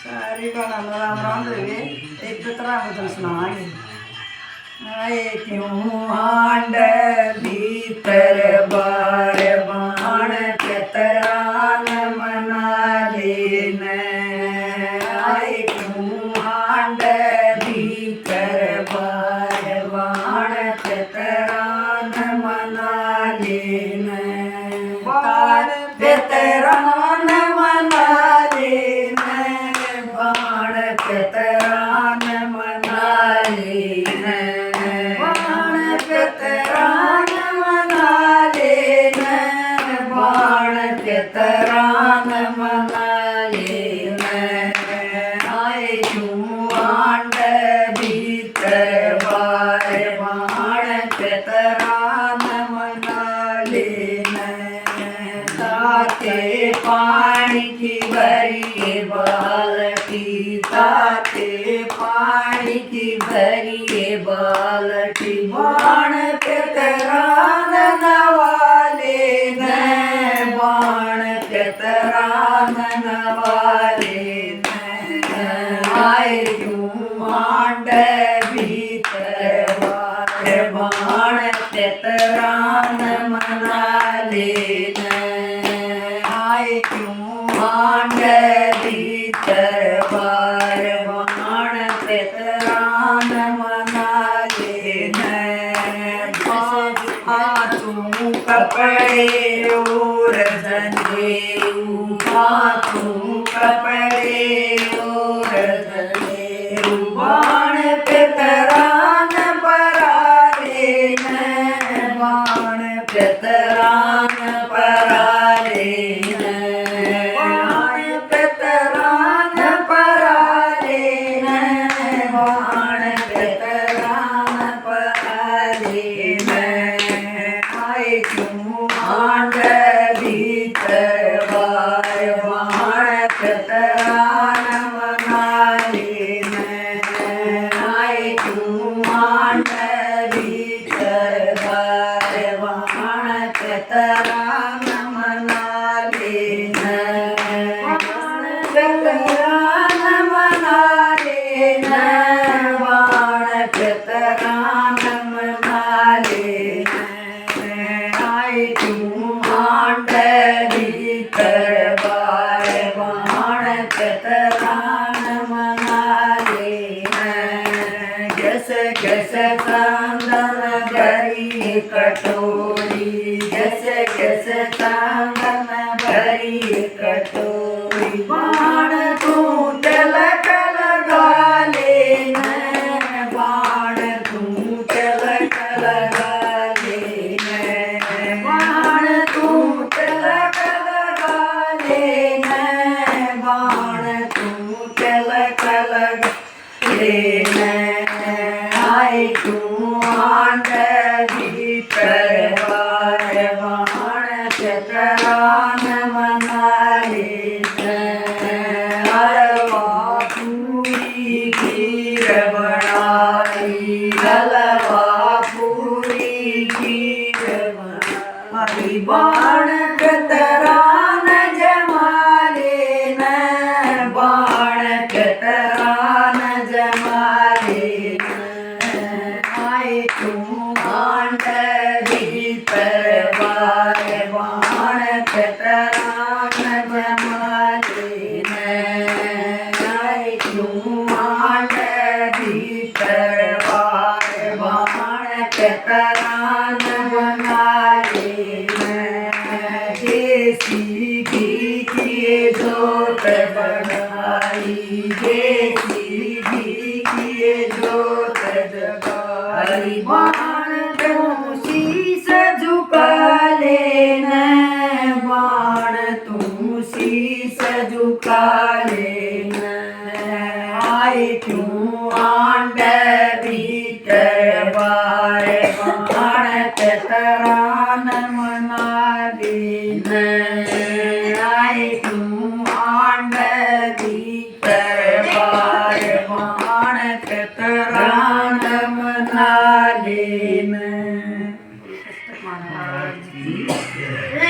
सारी भैनों ਨੂੰ राम राम देवे। एक तरह बदल सुनाएंगे। आए क्यों आंड भीतर बार बाण चतरान मना लेन। आए क्यों आंड भीतर बार बाण चतरान मना लेन। बाण चतरान मना लेन। बाण चतरान मना लेन। बाण चतरान मना लेन। बाण चतरान मना लेन। आए क्यों आंड भीतर बार बाण चतरान मना लेन। ताते पानी की भरी बाल्टी। ताते पानी की भरी बाल्टी। बाण चतरान नवाले न। बाण चतरान नवाले न। आए क्यों आंड भीतर बार बाण चतरान मना लेन। आए क्यों आंड भीतर बार बाण चतरान मना लेन। हाथों कपड़े और धनेऊ। हाथों कपड़े और धनेऊ। बाण चतरान परा लेन। बाण चतरान परा लेन। बाण चतरान परा लेन। बाण चतरान परा लेन। आए क्यों आंड भीतर बार बाण चतरान मना लेन। आए क्यों आंड भीतर बार बाण चतरान मना लेन। बाण चतरान मना लेन। बाण चतरान मना लेन। आए क्यों आंड भीतर बार बाण चतरान मना लेन। जस जस चांदन भरी कटोरी। जस जस चांदन भरी कटोरी। बाण तू तिलक लगा लेन। बाण तू तिलक लगा लेन। बाण तू तिलक लगा लेन। बाण तू तिलक लगा लेन। आए क्यों आंड भीतर बार बाण चतरान मना लेन। हलवा पूरी खीर बनाई। हलवा पूरी खीर बनाई। बाण चतरान जमा लेन। बाण चतरान जमा लेन। आए क्यों आंड भीतर बार बाण चतरान जमा लेन। आए क्यों आंड भीतर बार बाण चतरान बना लेन। देसी घी की जोत बनाई। देसी घी की जोत जगाई। बाण तू शीस झुका लेन। बाण तू शीस झुका लेन। आए क्यों आंड भीतर बार बाण चतरान मना लेन।